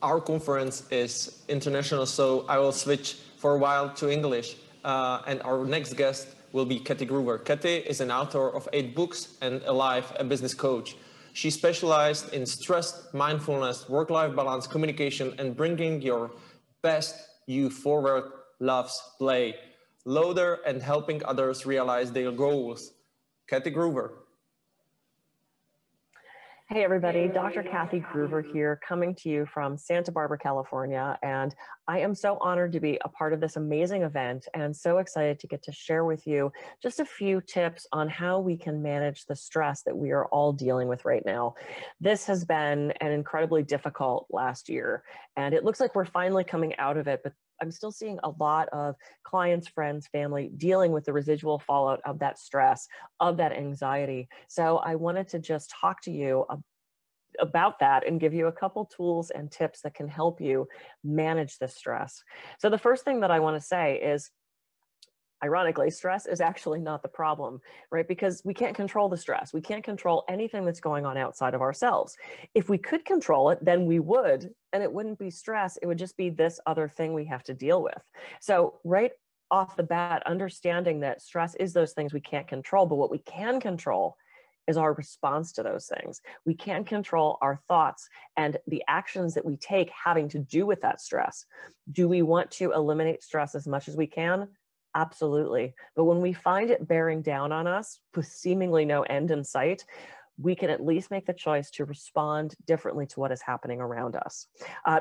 Our conference is international, so I will switch for a while to English. And our next guest will be Katie Gruver. Katie is an author of 8 books and a life and business coach. She specialized in stress, mindfulness, work-life balance, communication, and bringing your best you forward. Loves play, louder, and helping others realize their goals. Katie Gruver. Hey everybody, Dr. Kathy Gruver here, coming to you from Santa Barbara, California, and I am so honored to be a part of this amazing event and so excited to get to share with you just a few tips on how we can manage the stress that we are all dealing with right now. This has been an incredibly difficult last year, and it looks like we're finally coming out of it, but I'm still seeing a lot of clients, friends, family dealing with the residual fallout of that stress, of that anxiety. So I wanted to just talk to you about that and give you a couple tools and tips that can help you manage the stress. So the first thing that I want to say is, ironically, stress is actually not the problem, right? Because we can't control the stress. We can't control anything that's going on outside of ourselves. If we could control it, then we would, and it wouldn't be stress. It would just be this other thing we have to deal with. So right off the bat, understanding that stress is those things we can't control, but what we can control is our response to those things. We can control our thoughts and the actions that we take having to do with that stress. Do we want to eliminate stress as much as we can? Absolutely. But when we find it bearing down on us with seemingly no end in sight, we can at least make the choice to respond differently to what is happening around us.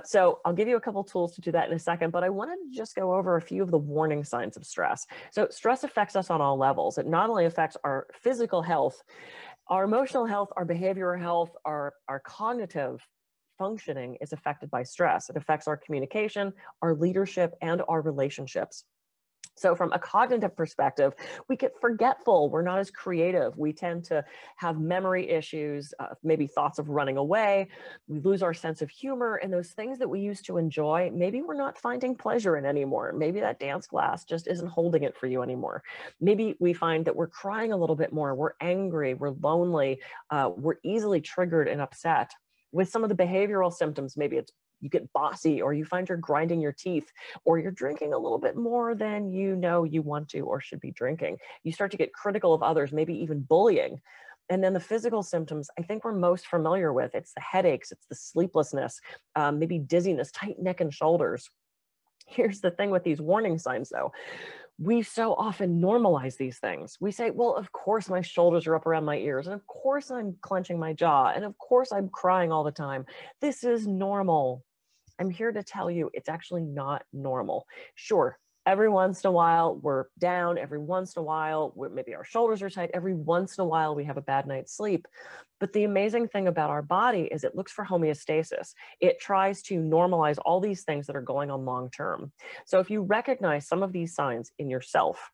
So I'll give you a couple tools to do that in a second, but I wanted to just go over a few of the warning signs of stress. So stress affects us on all levels. It not only affects our physical health, our emotional health, our behavioral health, our cognitive functioning is affected by stress. It affects our communication, our leadership, and our relationships. So from a cognitive perspective, we get forgetful. We're not as creative. We tend to have memory issues, maybe thoughts of running away. We lose our sense of humor, and those things that we used to enjoy, maybe we're not finding pleasure in anymore. Maybe that dance class just isn't holding it for you anymore. Maybe we find that we're crying a little bit more. We're angry. We're lonely. We're easily triggered and upset. With some of the behavioral symptoms, maybe it's you get bossy, or you find you're grinding your teeth, or you're drinking a little bit more than you know you want to or should be drinking. You start to get critical of others, maybe even bullying. And then the physical symptoms, I think we're most familiar with. It's the headaches, it's the sleeplessness, maybe dizziness, tight neck and shoulders. Here's the thing with these warning signs, though. We so often normalize these things. We say, well, of course my shoulders are up around my ears, and of course I'm clenching my jaw, and of course I'm crying all the time. This is normal. I'm here to tell you it's actually not normal. Sure, every once in a while we're down, every once in a while maybe our shoulders are tight, every once in a while we have a bad night's sleep. But the amazing thing about our body is it looks for homeostasis. It tries to normalize all these things that are going on long term. So if you recognize some of these signs in yourself,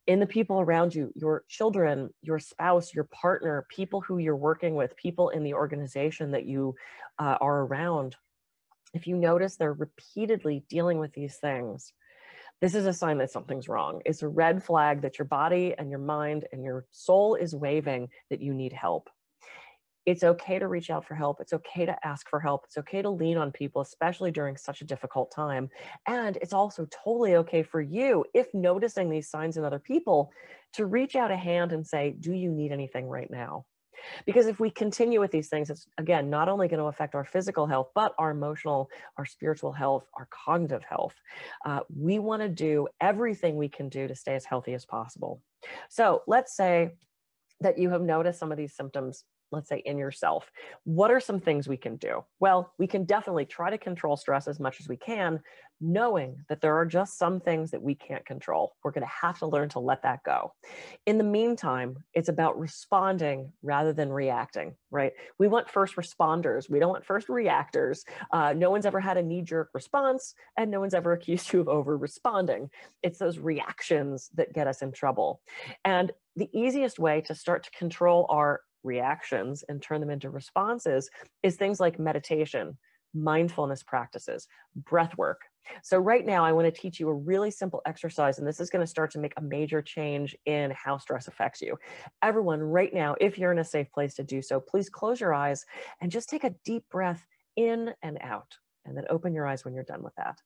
in the people around you, your children, your spouse, your partner, people who you're working with, people in the organization that you are around, if you notice they're repeatedly dealing with these things, this is a sign that something's wrong. It's a red flag that your body and your mind and your soul is waving that you need help. It's okay to reach out for help. It's okay to ask for help. It's okay to lean on people, especially during such a difficult time. And it's also totally okay for you, if noticing these signs in other people, to reach out a hand and say, do you need anything right now? Because if we continue with these things, it's, again, not only going to affect our physical health, but our emotional, our spiritual health, our cognitive health. We want to do everything we can do to stay as healthy as possible. So let's say that you have noticed some of these symptoms, let's say in yourself. What are some things we can do? Well, we can definitely try to control stress as much as we can, knowing that there are just some things that we can't control. We're going to have to learn to let that go. In the meantime, it's about responding rather than reacting, right? We want first responders. We don't want first reactors. No one's ever had a knee-jerk response, and no one's ever accused you of over-responding. It's those reactions that get us in trouble. And the easiest way to start to control our reactions and turn them into responses is things like meditation, mindfulness practices, breath work. So right now, I want to teach you a really simple exercise, and this is going to start to make a major change in how stress affects you. Everyone, right now, if you're in a safe place to do so, please close your eyes and just take a deep breath in and out. and then open your eyes when you're done with that.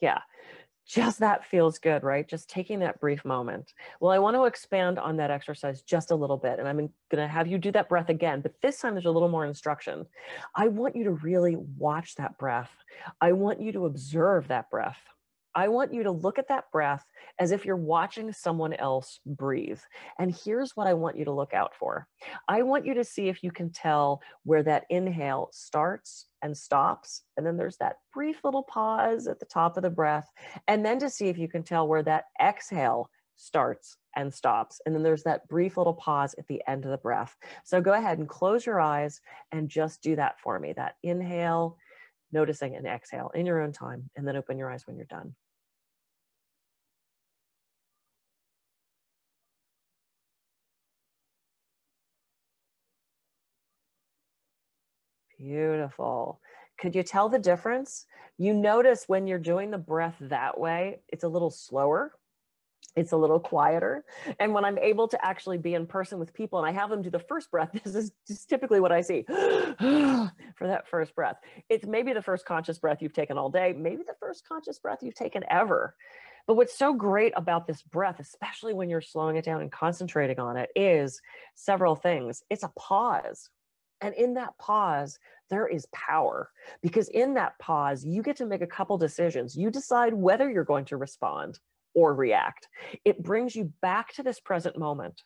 Yeah, just that feels good, right? Just taking that brief moment. Well, I want to expand on that exercise just a little bit, and I'm going to have you do that breath again, but this time there's a little more instruction. I want you to really watch that breath. I want you to observe that breath. I want you to look at that breath as if you're watching someone else breathe. And here's what I want you to look out for. I want you to see if you can tell where that inhale starts and stops. And then there's that brief little pause at the top of the breath. And then to see if you can tell where that exhale starts and stops. And then there's that brief little pause at the end of the breath. So go ahead and close your eyes and just do that for me. That inhale, noticing an exhale in your own time, and then open your eyes when you're done. Beautiful. Could you tell the difference? You notice when you're doing the breath that way, it's a little slower. It's a little quieter. And when I'm able to actually be in person with people and I have them do the first breath, this is just typically what I see for that first breath. It's maybe the first conscious breath you've taken all day, maybe the first conscious breath you've taken ever. But what's so great about this breath, especially when you're slowing it down and concentrating on it, is several things. It's a pause. And in that pause, there is power, because in that pause, you get to make a couple decisions. You decide whether you're going to respond or react. It brings you back to this present moment.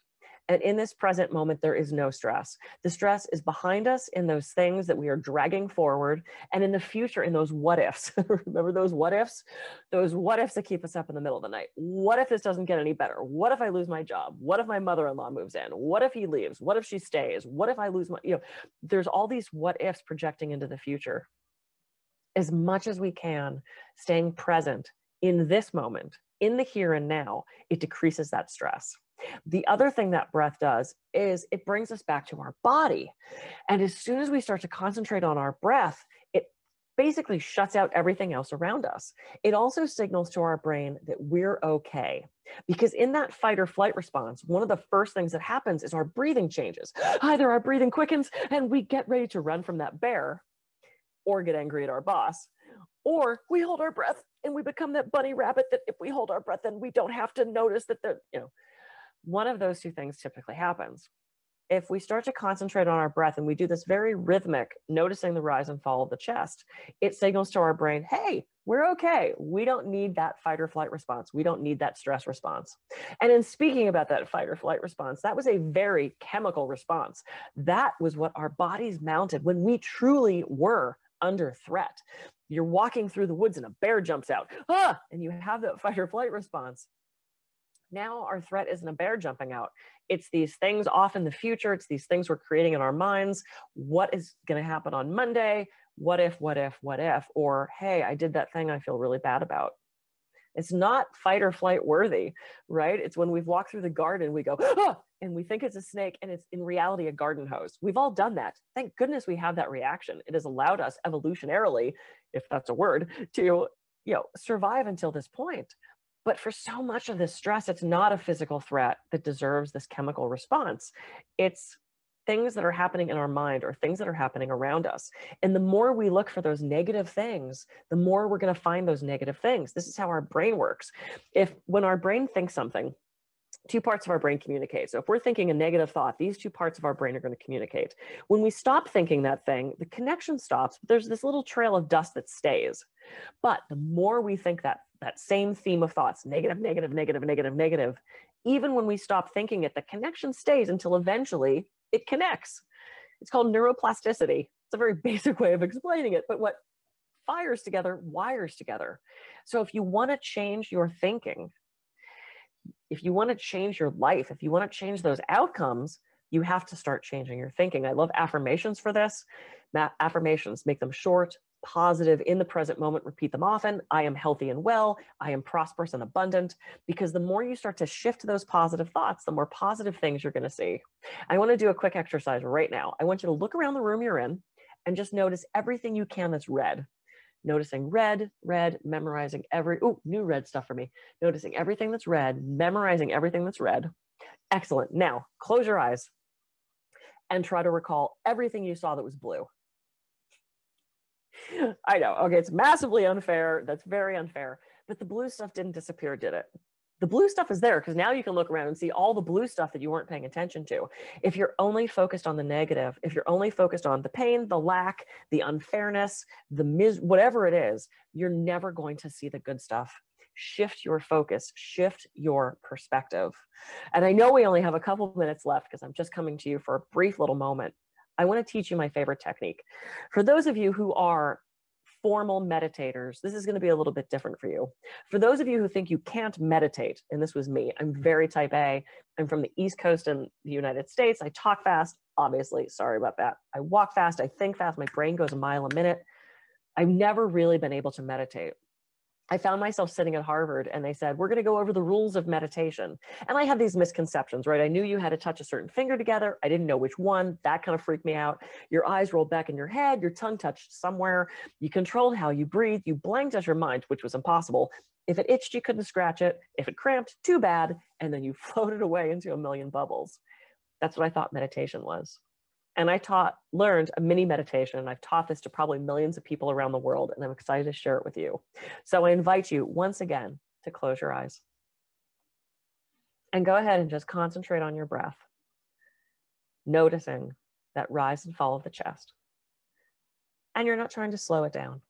And in this present moment, there is no stress. The stress is behind us in those things that we are dragging forward, and in the future, in those what ifs. Remember those what ifs? Those what ifs that keep us up in the middle of the night. What if this doesn't get any better? What if I lose my job? What if my mother-in-law moves in? What if he leaves? What if she stays? What if I lose my, there's all these what ifs projecting into the future. As much as we can, staying present in this moment, in the here and now, it decreases that stress. The other thing that breath does is it brings us back to our body. And as soon as we start to concentrate on our breath, it basically shuts out everything else around us. It also signals to our brain that we're okay. Because in that fight or flight response, one of the first things that happens is our breathing changes. Either our breathing quickens and we get ready to run from that bear or get angry at our boss, or we hold our breath and we become that bunny rabbit that if we hold our breath, then we don't have to notice that one of those two things typically happens. If we start to concentrate on our breath and we do this very rhythmic, noticing the rise and fall of the chest, it signals to our brain, hey, we're okay. We don't need that fight or flight response. We don't need that stress response. And in speaking about that fight or flight response, that was a very chemical response. That was what our bodies mounted when we truly were under threat. You're walking through the woods and a bear jumps out, and you have that fight or flight response. Now our threat isn't a bear jumping out. It's these things off in the future. It's these things we're creating in our minds. What is going to happen on Monday? What if, what if, what if? Or, hey, I did that thing I feel really bad about. It's not fight or flight worthy, right? It's when we've walked through the garden, we go, and we think it's a snake, and it's in reality a garden hose. We've all done that. Thank goodness we have that reaction. It has allowed us evolutionarily, if that's a word, to survive until this point. But for so much of this stress, it's not a physical threat that deserves this chemical response. It's things that are happening in our mind or things that are happening around us. And the more we look for those negative things, the more we're going to find those negative things. This is how our brain works. When our brain thinks something, two parts of our brain communicate. So if we're thinking a negative thought, these two parts of our brain are going to communicate. When we stop thinking that thing, the connection stops, but there's this little trail of dust that stays. But the more we think that same theme of thoughts, negative, negative, negative, negative, negative, even when we stop thinking it, the connection stays until eventually it connects. It's called neuroplasticity. It's a very basic way of explaining it, but what fires together, wires together. So if you want to change your thinking, if you want to change your life, if you want to change those outcomes, you have to start changing your thinking. I love affirmations for this. Affirmations, make them short, positive, in the present moment, repeat them often. I am healthy and well. I am prosperous and abundant. Because the more you start to shift those positive thoughts, the more positive things you're going to see. I want to do a quick exercise right now. I want you to look around the room you're in and just notice everything you can that's red. Noticing red, memorizing new red stuff for me. Noticing everything that's red, memorizing everything that's red. Excellent. Now, close your eyes. and try to recall everything you saw that was blue. I know, okay, it's massively unfair. That's very unfair. But the blue stuff didn't disappear, did it? The blue stuff is there because now you can look around and see all the blue stuff that you weren't paying attention to. If you're only focused on the negative, if you're only focused on the pain, the lack, the unfairness, whatever it is, you're never going to see the good stuff. Shift your focus, shift your perspective. And I know we only have a couple of minutes left because I'm just coming to you for a brief little moment. I want to teach you my favorite technique. For those of you who are formal meditators, this is going to be a little bit different for you. For those of you who think you can't meditate, and this was me, I'm very type A. I'm from the East Coast in the United States. I talk fast, obviously, sorry about that. I walk fast, I think fast, my brain goes a mile a minute. I've never really been able to meditate. I found myself sitting at Harvard and they said, we're going to go over the rules of meditation. And I had these misconceptions, right? I knew you had to touch a certain finger together. I didn't know which one. That kind of freaked me out. Your eyes rolled back in your head. Your tongue touched somewhere. You controlled how you breathe. You blanked out your mind, which was impossible. If it itched, you couldn't scratch it. If it cramped, too bad. And then you floated away into a million bubbles. That's what I thought meditation was. And I learned a mini meditation, and I've taught this to probably millions of people around the world, and I'm excited to share it with you. So I invite you once again to close your eyes and go ahead and just concentrate on your breath, noticing that rise and fall of the chest. And you're not trying to slow it down,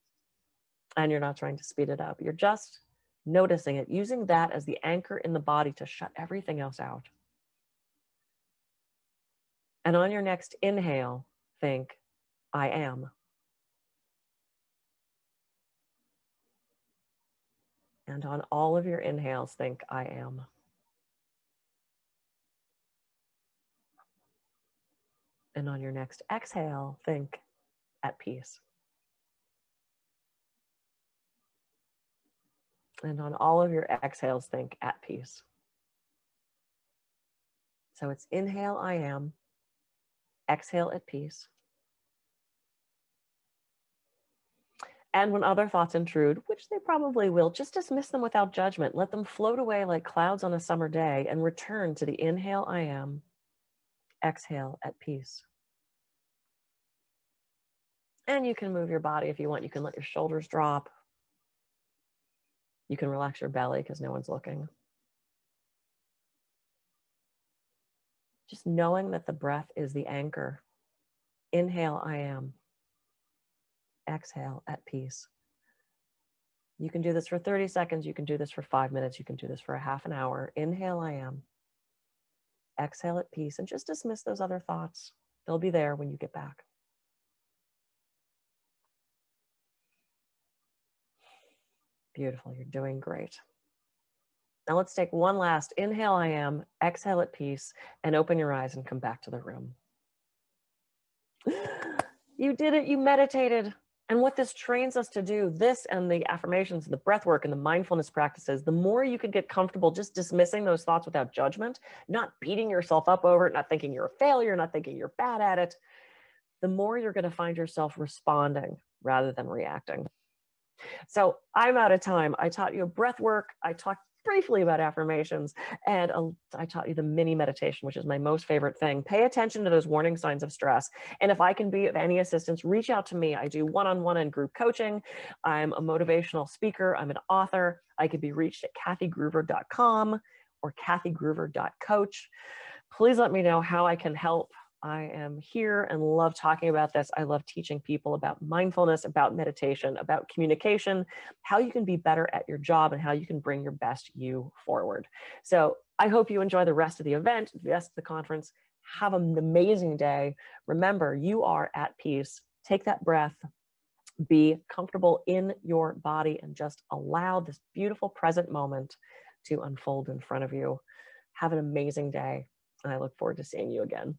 and you're not trying to speed it up. You're just noticing it, using that as the anchor in the body to shut everything else out. And on your next inhale, think, I am. And on all of your inhales, think, I am. And on your next exhale, think, at peace. And on all of your exhales, think, at peace. So it's inhale, I am. Exhale, at peace. And when other thoughts intrude, which they probably will, just dismiss them without judgment. Let them float away like clouds on a summer day and return to the inhale, I am. Exhale, at peace. And you can move your body if you want. You can let your shoulders drop. You can relax your belly because no one's looking. Just knowing that the breath is the anchor. Inhale, I am. Exhale, at peace. You can do this for 30 seconds. You can do this for 5 minutes. You can do this for a half an hour. Inhale, I am. Exhale, at peace. And just dismiss those other thoughts. They'll be there when you get back. Beautiful. You're doing great. Now let's take one last inhale, I am, exhale at peace, and open your eyes and come back to the room. You did it, you meditated. And what this trains us to do, this and the affirmations, the breath work and the mindfulness practices, the more you can get comfortable just dismissing those thoughts without judgment, not beating yourself up over it, not thinking you're a failure, not thinking you're bad at it, the more you're going to find yourself responding rather than reacting. So I'm out of time. I taught you breath work. I talked briefly about affirmations, and I taught you the mini meditation, which is my most favorite thing. Pay attention to those warning signs of stress. And if I can be of any assistance, reach out to me. I do one-on-one and group coaching. I'm a motivational speaker. I'm an author. I can be reached at kathygruver.com or kathygruver.coach. Please let me know how I can help. I am here and love talking about this. I love teaching people about mindfulness, about meditation, about communication, how you can be better at your job and how you can bring your best you forward. So I hope you enjoy the rest of the event, the rest of the conference. Have an amazing day. Remember, you are at peace. Take that breath, be comfortable in your body, and just allow this beautiful present moment to unfold in front of you. Have an amazing day, and I look forward to seeing you again.